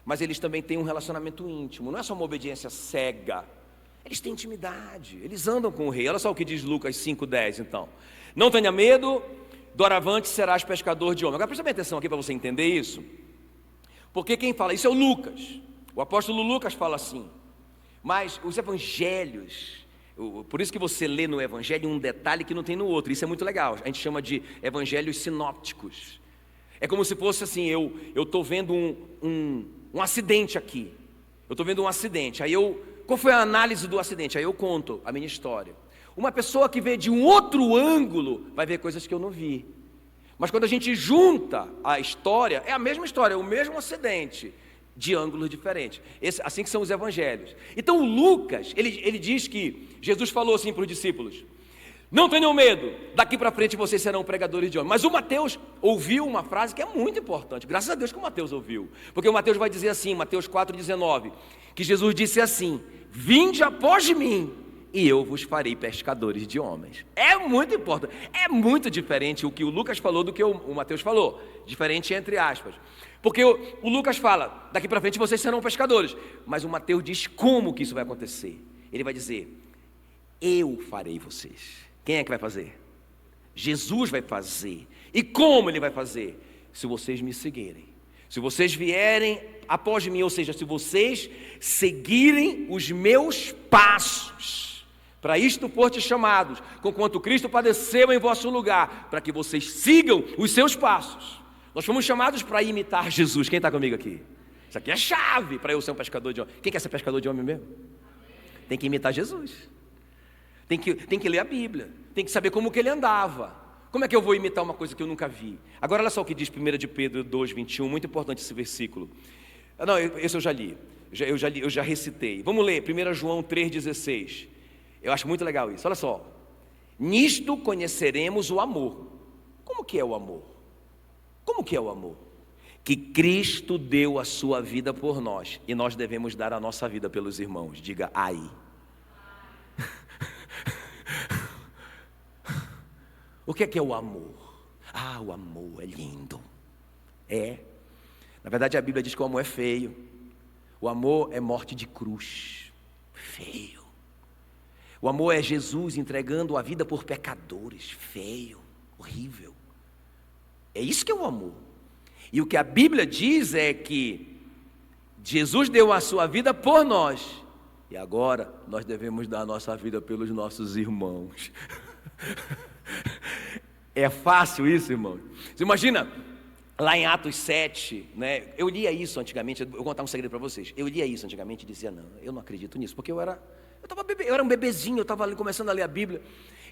mas eles também têm um relacionamento íntimo, não é só uma obediência cega, eles têm intimidade, eles andam com o rei. Olha só o que diz Lucas 5,10 então: não tenha medo, doravante serás pescador de homens. Agora presta bem atenção aqui para você entender isso, porque quem fala isso é o Lucas, o apóstolo Lucas fala assim, mas os evangelhos, por isso que você lê no evangelho um detalhe que não tem no outro, isso é muito legal, a gente chama de evangelhos sinópticos. É como se fosse assim, eu estou vendo um acidente aqui, eu estou vendo um acidente, qual foi a análise do acidente? Aí eu conto a minha história. Uma pessoa que vê de um outro ângulo vai ver coisas que eu não vi, mas quando a gente junta a história, é a mesma história, é o mesmo acidente, de ângulos diferentes. Assim que são os evangelhos. Então o Lucas, ele diz que Jesus falou assim para os discípulos: não tenham medo, daqui para frente vocês serão pregadores de homens. Mas o Mateus ouviu uma frase que é muito importante, graças a Deus que o Mateus ouviu, porque o Mateus vai dizer assim, Mateus 4,19, que Jesus disse assim: vinde após mim, e eu vos farei pescadores de homens. É muito importante, é muito diferente o que o Lucas falou do que o Mateus falou, diferente entre aspas, porque o Lucas fala, daqui para frente vocês serão pescadores, mas o Mateus diz como que isso vai acontecer. Ele vai dizer: eu farei vocês. Quem é que vai fazer? Jesus vai fazer. E como ele vai fazer? Se vocês me seguirem, se vocês vierem após mim, ou seja, se vocês seguirem os meus passos. Para isto foste chamados, conquanto Cristo padeceu em vosso lugar, para que vocês sigam os seus passos. Nós fomos chamados para imitar Jesus. Quem está comigo aqui? Isso aqui é chave para eu ser um pescador de homem. Quem quer ser pescador de homem mesmo? Tem que imitar Jesus. Tem que ler a Bíblia. Tem que saber como que ele andava. Como é que eu vou imitar uma coisa que eu nunca vi? Agora olha só o que diz 1 de Pedro 2,21. Muito importante esse versículo. Não, esse eu já li. Eu já recitei. Vamos ler 1 João 3,16. Eu acho muito legal isso. Olha só: nisto conheceremos o amor. Como que é o amor? Como que é o amor? Que Cristo deu a sua vida por nós, e nós devemos dar a nossa vida pelos irmãos. Diga ai. O que é o amor? Ah, o amor é lindo. É. Na verdade a Bíblia diz que o amor é feio. O amor é morte de cruz. Feio. O amor é Jesus entregando a vida por pecadores. Feio, horrível. É isso que é o amor. E o que a Bíblia diz é que Jesus deu a sua vida por nós, e agora nós devemos dar a nossa vida pelos nossos irmãos. É fácil isso, irmão? Você imagina, lá em Atos 7, né? Eu lia isso antigamente, eu vou contar um segredo para vocês. Eu lia isso antigamente e dizia: não, eu não acredito nisso, porque eu era um bebezinho, eu estava ali começando a ler a Bíblia.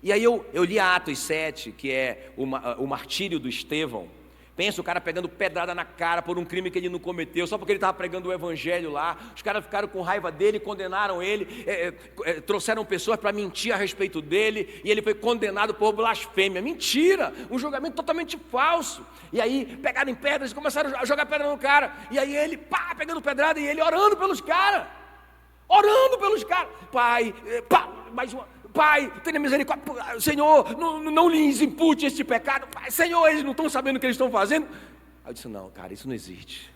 E aí eu li Atos 7, que é o martírio do Estevão. Pensa, o cara pegando pedrada na cara por um crime que ele não cometeu, só porque ele estava pregando o evangelho lá. Os caras ficaram com raiva dele, condenaram ele, trouxeram pessoas para mentir a respeito dele, e ele foi condenado por blasfêmia. Mentira, um julgamento totalmente falso. E aí pegaram em pedras e começaram a jogar pedra no cara, e aí ele, pegando pedrada, e ele orando pelos caras, Pai, tenha misericórdia, Senhor, não lhes impute este pecado, Pai, Senhor, eles não estão sabendo o que eles estão fazendo. Aí eu disse: não, cara, isso não existe.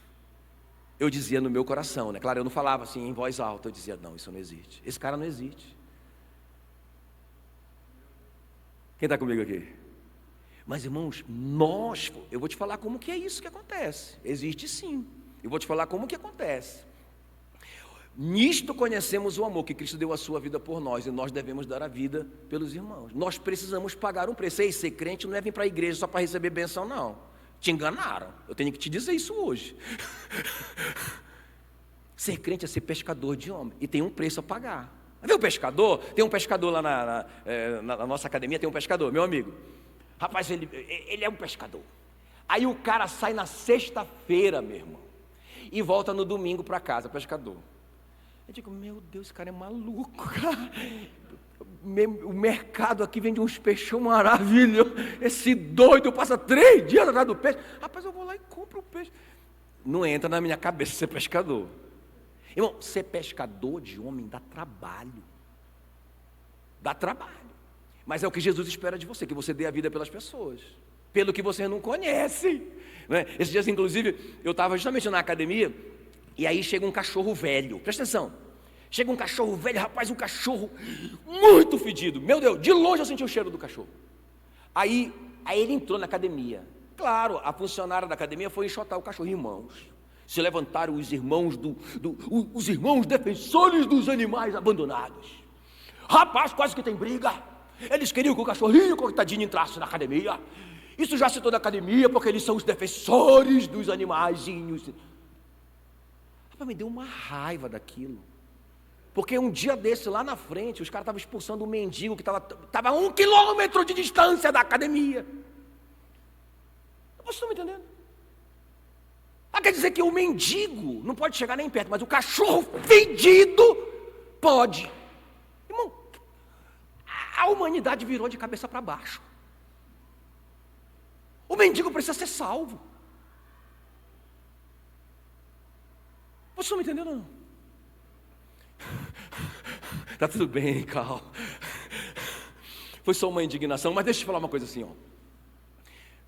Eu dizia no meu coração, né? Claro, eu não falava assim em voz alta, eu dizia: não, isso não existe, esse cara não existe. Quem está comigo aqui? Mas irmãos, eu vou te falar como que é isso que acontece. Existe sim, eu vou te falar como que acontece. Nisto conhecemos o amor, que Cristo deu a sua vida por nós, e nós devemos dar a vida pelos irmãos. Nós precisamos pagar um preço. E ser crente não é vir para a igreja só para receber benção, não. Te enganaram, eu tenho que te dizer isso hoje. Ser crente é ser pescador de homem, e tem um preço a pagar. Vê o pescador? Tem um pescador lá na nossa academia, tem um pescador, meu amigo. Rapaz, ele é um pescador. Aí o cara sai na sexta-feira, meu irmão, e volta no domingo para casa, pescador. Eu digo, meu Deus, esse cara é maluco, cara. O mercado aqui vende uns peixão maravilhosos. Esse doido passa 3 dias atrás do peixe. Rapaz, eu vou lá e compro o peixe. Não entra na minha cabeça ser pescador. Irmão, ser pescador de homem dá trabalho. Dá trabalho. Mas é o que Jesus espera de você, que você dê a vida pelas pessoas, pelo que você não conhece, né? Esses dias, inclusive, eu estava justamente na academia, e aí chega um cachorro velho, presta atenção, chega um cachorro velho, rapaz, um cachorro muito fedido, meu Deus, de longe eu senti o cheiro do cachorro. Aí ele entrou na academia, claro, a funcionária da academia foi enxotar o cachorro. Irmãos, se levantaram os irmãos os irmãos defensores dos animais abandonados. Rapaz, quase que tem briga. Eles queriam que o cachorrinho, coitadinho, entrasse na academia. Isso já citou na academia, porque eles são os defensores dos animaizinhos. Rapaz, me deu uma raiva daquilo. Porque um dia desse, lá na frente, os caras estavam expulsando um mendigo que estava a 1 quilômetro de distância da academia. Vocês estão me entendendo? Quer dizer que o mendigo não pode chegar nem perto, mas o cachorro fedido pode. Irmão, a humanidade virou de cabeça para baixo. O mendigo precisa ser salvo. Vocês estão me entendendo ou não? Tá tudo bem, calma. Foi só uma indignação, mas deixa eu te falar uma coisa assim, ó.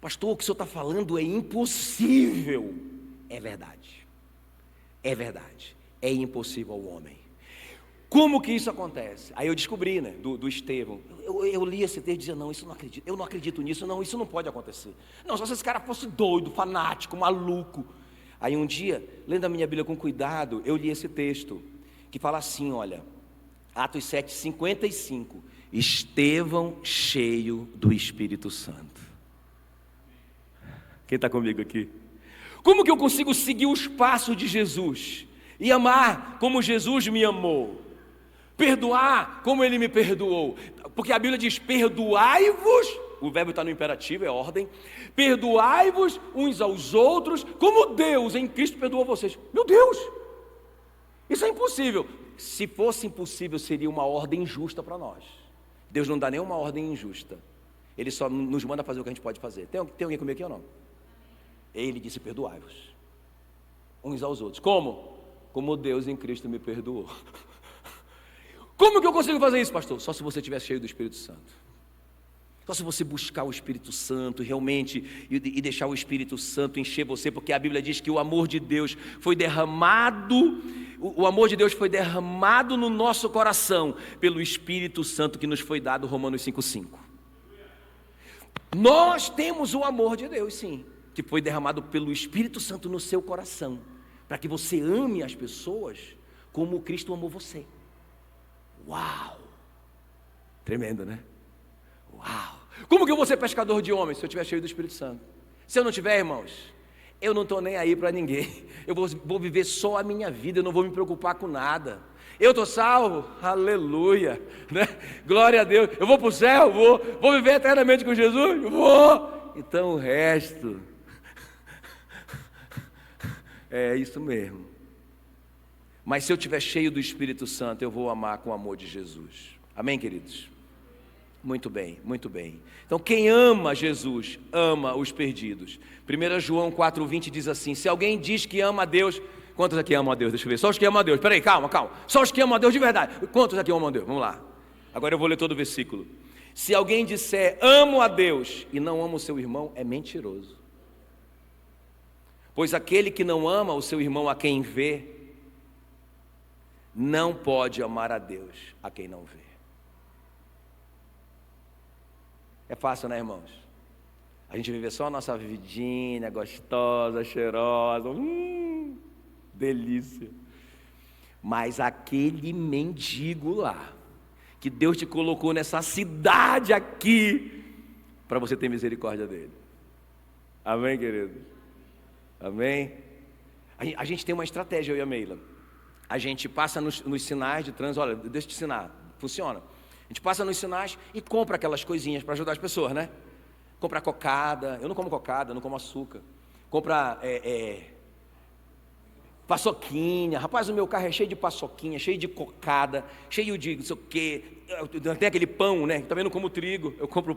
Pastor, o que o senhor está falando é impossível. É verdade. É verdade. É impossível ao homem. Como que isso acontece? Aí eu descobri, né, do Estevão. Eu li esse texto e dizia, não, isso não acredito. Eu não acredito nisso, não, isso não pode acontecer. Não, só se esse cara fosse doido, fanático, maluco. Aí um dia, lendo a minha Bíblia com cuidado, eu li esse texto, que fala assim, olha, Atos 7:55, Estevão cheio do Espírito Santo. Quem está comigo aqui? Como que eu consigo seguir os passos de Jesus e amar como Jesus me amou? Perdoar como Ele me perdoou? Porque a Bíblia diz, perdoai-vos, o verbo está no imperativo, é ordem, perdoai-vos uns aos outros, como Deus em Cristo perdoou vocês. Meu Deus, isso é impossível. Se fosse impossível, seria uma ordem injusta para nós. Deus não dá nenhuma ordem injusta. Ele só nos manda fazer o que a gente pode fazer. Tem alguém comigo aqui ou não? Ele disse, perdoai-vos uns aos outros. Como? Como Deus em Cristo me perdoou. Como que eu consigo fazer isso, pastor? Só se você estiver cheio do Espírito Santo. Só se você buscar o Espírito Santo realmente e deixar o Espírito Santo encher você, porque a Bíblia diz que o amor de Deus foi derramado, o amor de Deus foi derramado no nosso coração pelo Espírito Santo que nos foi dado, Romanos 5:5. Nós temos o amor de Deus, sim, que foi derramado pelo Espírito Santo no seu coração, para que você ame as pessoas como Cristo amou você. Uau! Tremendo, né? Uau! Como que eu vou ser pescador de homens se eu estiver cheio do Espírito Santo? Se eu não tiver, irmãos, eu não estou nem aí para ninguém. Eu vou viver só a minha vida, eu não vou me preocupar com nada. Eu estou salvo, aleluia, né? Glória a Deus. Eu vou para o céu, vou viver eternamente com Jesus, vou. Então o resto é isso mesmo. Mas se eu estiver cheio do Espírito Santo, eu vou amar com o amor de Jesus. Amém, queridos? Muito bem, muito bem. Então quem ama Jesus, ama os perdidos. 1 João 4:20 diz assim, se alguém diz que ama a Deus, quantos aqui amam a Deus? Deixa eu ver, só os que amam a Deus, peraí, calma, só os que amam a Deus de verdade, quantos aqui amam a Deus? Vamos lá, agora eu vou ler todo o versículo. Se alguém disser, amo a Deus, e não ama o seu irmão, é mentiroso. Pois aquele que não ama o seu irmão a quem vê, não pode amar a Deus a quem não vê. É fácil, né, irmãos? A gente vive só a nossa vidinha gostosa, cheirosa, delícia. Mas aquele mendigo lá, que Deus te colocou nessa cidade aqui, para você ter misericórdia dele. Amém, querido? Amém? A gente tem uma estratégia, eu e a Meila. A gente passa nos sinais de trânsito, olha, deixa eu te ensinar, funciona. A gente passa nos sinais e compra aquelas coisinhas para ajudar as pessoas, né? compra cocada. Eu não como cocada, eu não como açúcar. Compra paçoquinha. Rapaz, o meu carro é cheio de paçoquinha, cheio de cocada, cheio de não sei o quê. Tem aquele pão, né? Também não como trigo. Eu compro.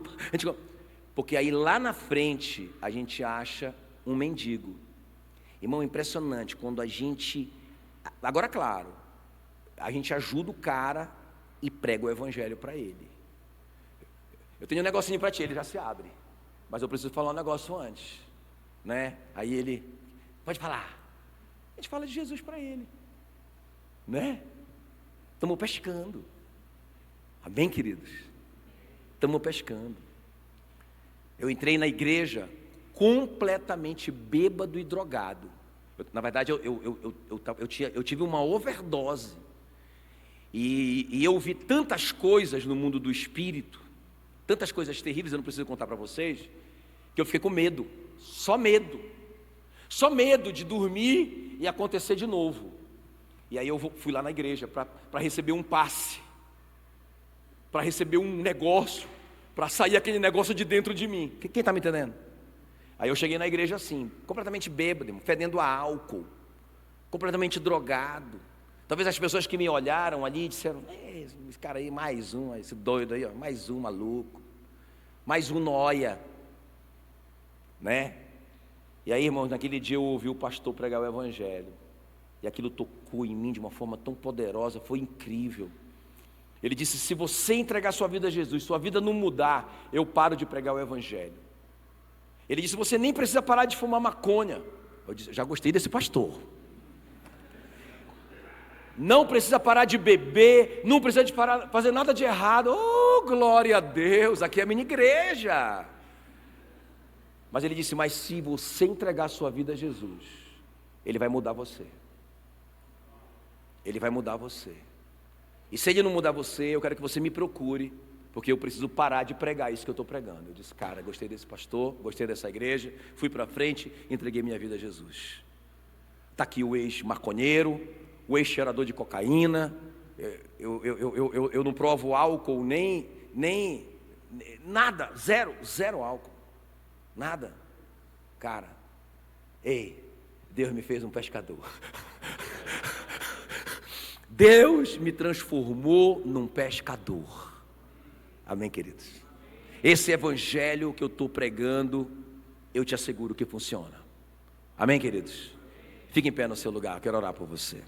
Porque aí lá na frente a gente acha um mendigo. Irmão, impressionante quando a gente. Agora, claro, a gente ajuda o cara e prega o evangelho para ele. Eu tenho um negocinho para ti, ele já se abre. Mas eu preciso falar um negócio antes, né? Aí ele, pode falar. A gente fala de Jesus para ele, né? Estamos pescando. Amém, queridos? Estamos pescando. Eu entrei na igreja completamente bêbado e drogado. Na verdade, eu tive uma overdose. E eu vi tantas coisas no mundo do espírito, tantas coisas terríveis, eu não preciso contar para vocês, que eu fiquei com medo, só medo de dormir e acontecer de novo. E aí eu fui lá na igreja para receber um passe, para receber um negócio, para sair aquele negócio de dentro de mim. Quem está me entendendo? Aí eu cheguei na igreja assim, completamente bêbado, fedendo a álcool, completamente drogado. Talvez as pessoas que me olharam ali disseram, esse cara aí, mais um, esse doido aí, ó, mais um maluco, mais um nóia, né? E aí, irmãos, naquele dia eu ouvi o pastor pregar o evangelho, e aquilo tocou em mim de uma forma tão poderosa, foi incrível. Ele disse, se você entregar sua vida a Jesus, sua vida não mudar, eu paro de pregar o evangelho. Ele disse, você nem precisa parar de fumar maconha. Eu disse, já gostei desse pastor. Não precisa parar de beber, não precisa de parar, fazer nada de errado. Oh, glória a Deus, aqui é a minha igreja. Mas ele disse, mas se você entregar a sua vida a Jesus, Ele vai mudar você. Ele vai mudar você. E se Ele não mudar você, eu quero que você me procure, porque eu preciso parar de pregar isso que eu estou pregando. Eu disse, cara, gostei desse pastor, gostei dessa igreja, fui para frente, entreguei minha vida a Jesus. Está aqui o ex-maconheiro, o ex-cheirador de cocaína, eu não provo álcool, nem nada, zero álcool, nada. Cara, ei, Deus me fez um pescador. Deus me transformou num pescador. Amém, queridos? Esse evangelho que eu estou pregando, eu te asseguro que funciona. Amém, queridos? Fique em pé no seu lugar, eu quero orar por você.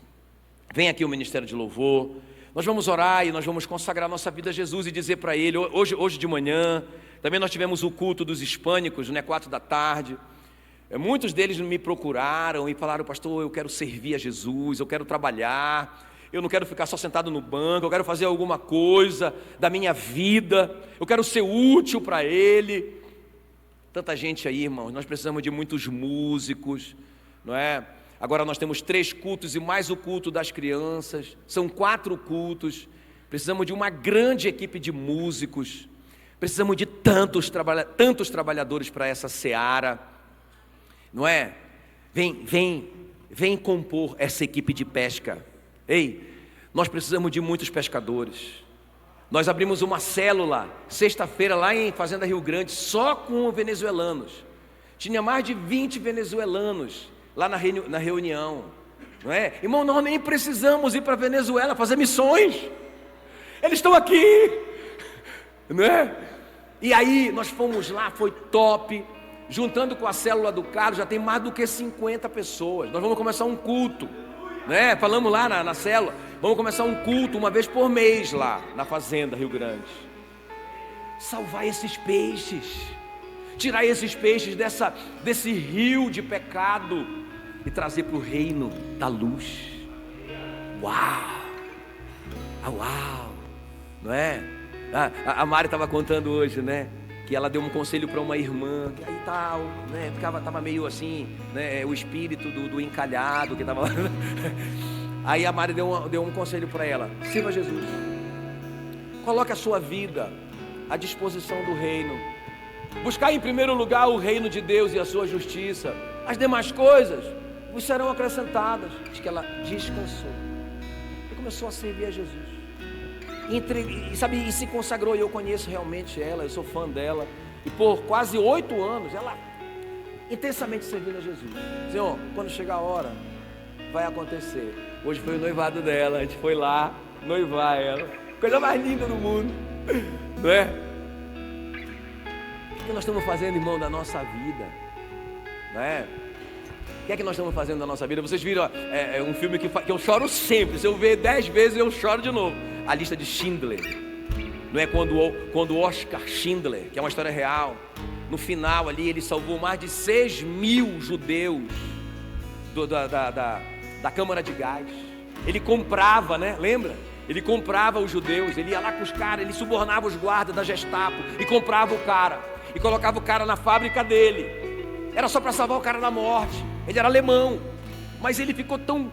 Vem aqui o Ministério de Louvor. Nós vamos orar e nós vamos consagrar nossa vida a Jesus e dizer para Ele, hoje de manhã, também nós tivemos o culto dos hispânicos, né, 4 da tarde. Muitos deles me procuraram e falaram, pastor, eu quero servir a Jesus, eu quero trabalhar, eu não quero ficar só sentado no banco, eu quero fazer alguma coisa da minha vida, eu quero ser útil para Ele. Tanta gente aí, irmãos, nós precisamos de muitos músicos, não é? Agora nós temos 3 cultos e mais o culto das crianças, são 4 cultos, precisamos de uma grande equipe de músicos, precisamos de tantos trabalhadores para essa seara, não é? Vem compor essa equipe de pesca. Ei, nós precisamos de muitos pescadores. Nós abrimos uma célula sexta-feira lá em Fazenda Rio Grande, só com venezuelanos. Tinha mais de 20 venezuelanos lá na reunião, não é? Irmão, nós nem precisamos ir para a Venezuela fazer missões. Eles estão aqui, não é? E aí nós fomos lá, foi top. Juntando com a célula do Carlos, já tem mais do que 50 pessoas. Nós vamos começar um culto, né? Falamos lá na célula, vamos começar um culto uma vez por mês lá na Fazenda Rio Grande. Salvar esses peixes, tirar esses peixes desse rio de pecado e trazer para o reino da luz. Uau! Uau! Não é? A Mari estava contando hoje, né? Que ela deu um conselho para uma irmã, que aí tal, né? Tava meio assim, né? O espírito do encalhado que estava lá. Aí a Mari deu um conselho para ela: sirva Jesus, coloque a sua vida à disposição do reino, buscar em primeiro lugar o reino de Deus e a sua justiça, as demais coisas vos serão acrescentadas. Diz que ela descansou e começou a servir a Jesus. e se consagrou. E eu conheço realmente ela, eu sou fã dela. E por quase 8 anos, ela intensamente servindo a Jesus. Senhor, quando chegar a hora, vai acontecer. Hoje foi o noivado dela, a gente foi lá noivar ela. Coisa mais linda do mundo, não é? O que nós estamos fazendo, irmão, da nossa vida? Não é? O que é que nós estamos fazendo da nossa vida? Vocês viram, um filme que eu choro sempre. Se eu ver 10 vezes, eu choro de novo. A Lista de Schindler. Não é quando Oscar Schindler, que é uma história real, no final ali ele salvou mais de 6.000 judeus da câmara de gás. Ele comprava, né? Lembra? Ele comprava os judeus, ele ia lá com os caras, ele subornava os guardas da Gestapo e comprava o cara e colocava o cara na fábrica dele. Era só para salvar o cara da morte. Ele era alemão, mas ele ficou tão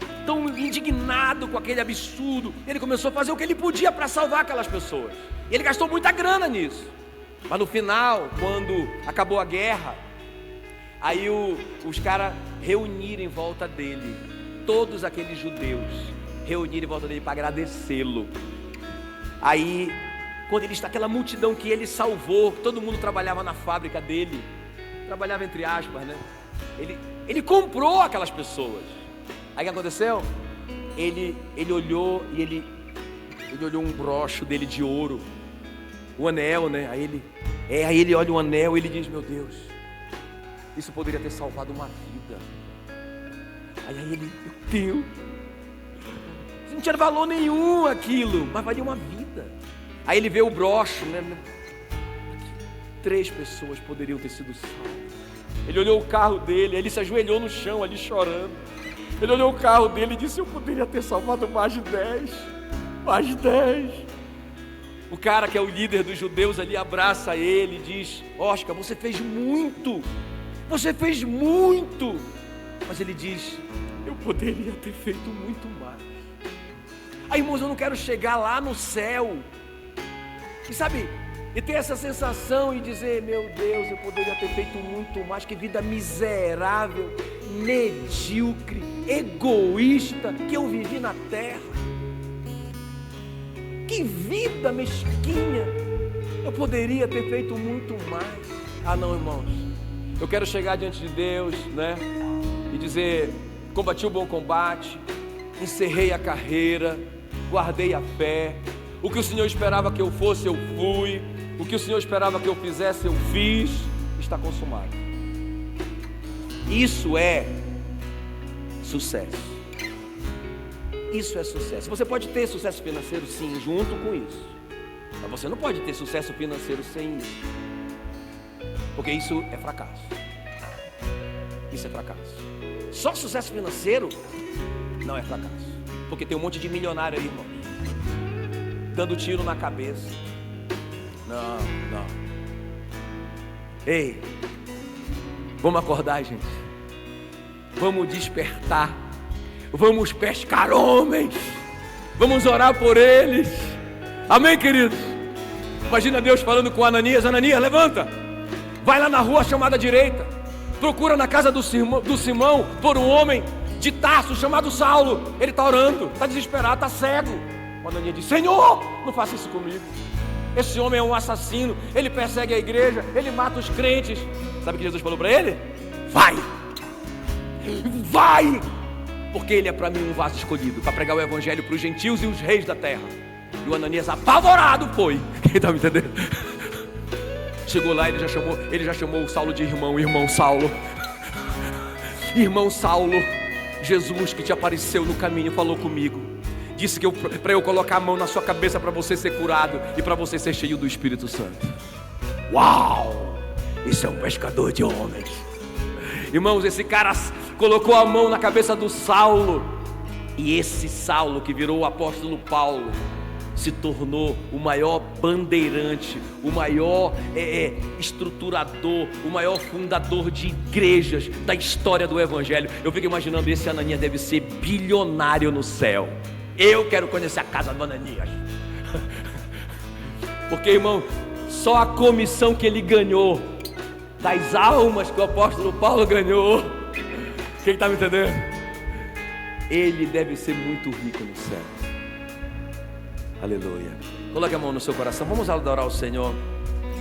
indignado com aquele absurdo. Ele começou a fazer o que ele podia para salvar aquelas pessoas. Ele gastou muita grana nisso. Mas no final, quando acabou a guerra, aí os caras reuniram em volta dele, todos aqueles judeus reuniram em volta dele para agradecê-lo. Aí, quando ele está, aquela multidão que ele salvou, todo mundo trabalhava na fábrica dele, trabalhava entre aspas, né? Ele comprou aquelas pessoas. Aí o que aconteceu? Ele olhou e ele olhou um broche dele de ouro, o anel, né? Aí ele olha o anel e ele diz: meu Deus, isso poderia ter salvado uma vida. Aí ele, meu Deus, não tinha valor nenhum aquilo, mas valia uma vida. Aí ele vê o broche, né? 3 pessoas poderiam ter sido salvas. Ele olhou o carro dele, ele se ajoelhou no chão ali chorando. Ele olhou o carro dele e disse: eu poderia ter salvado mais de 10. Mais de 10. O cara que é o líder dos judeus ali abraça ele e diz: Oscar, você fez muito. Você fez muito. Mas ele diz: eu poderia ter feito muito mais. Aí, irmãos, eu não quero chegar lá no céu e sabe, e ter essa sensação e dizer: meu Deus, eu poderia ter feito muito mais. Que vida miserável, medíocre, egoísta que eu vivi na terra. Que vida mesquinha. Eu poderia ter feito muito mais. Ah não, irmãos, eu quero chegar diante de Deus, né, e dizer: combati o bom combate, encerrei a carreira, guardei a fé. O que o Senhor esperava que eu fosse, eu fui. O que o Senhor esperava que eu fizesse, eu fiz. Está consumado. Isso é sucesso. Isso é sucesso. Você pode ter sucesso financeiro, sim, junto com isso. Mas você não pode ter sucesso financeiro sem isso. Porque isso é fracasso. Isso é fracasso. Só sucesso financeiro não é fracasso. Porque tem um monte de milionário aí, irmão, dando tiro na cabeça. Não. Ei, vamos acordar, gente. Vamos despertar. Vamos pescar homens. Vamos orar por eles. Amém, queridos? Imagina Deus falando com Ananias: Ananias, levanta. Vai lá na rua chamada direita. Procura na casa do Simão por um homem de Tarso chamado Saulo. Ele está orando, está desesperado, está cego. O Ananias diz: Senhor, não faça isso comigo. Esse homem é um assassino. Ele persegue a igreja, ele mata os crentes. Sabe o que Jesus falou para ele? Vai. Porque ele é para mim um vaso escolhido para pregar o evangelho para os gentios e os reis da terra. E o Ananias, apavorado, foi. Quem está me entendendo? Chegou lá, ele já chamou o Saulo de irmão Saulo. Irmão Saulo, Jesus que te apareceu no caminho falou comigo. Disse que para eu colocar a mão na sua cabeça para você ser curado e para você ser cheio do Espírito Santo. Uau! Isso é um pescador de homens. Irmãos, esse cara colocou a mão na cabeça do Saulo. E esse Saulo que virou o apóstolo Paulo se tornou o maior bandeirante, o maior estruturador, o maior fundador de igrejas da história do evangelho. Eu fico imaginando, esse Ananias deve ser bilionário no céu. Eu quero conhecer a casa do Ananias. Porque, irmão, só a comissão que ele ganhou das almas que o apóstolo Paulo ganhou, quem está me entendendo? Ele deve ser muito rico no céu. Aleluia. Coloque a mão no seu coração. Vamos adorar o Senhor.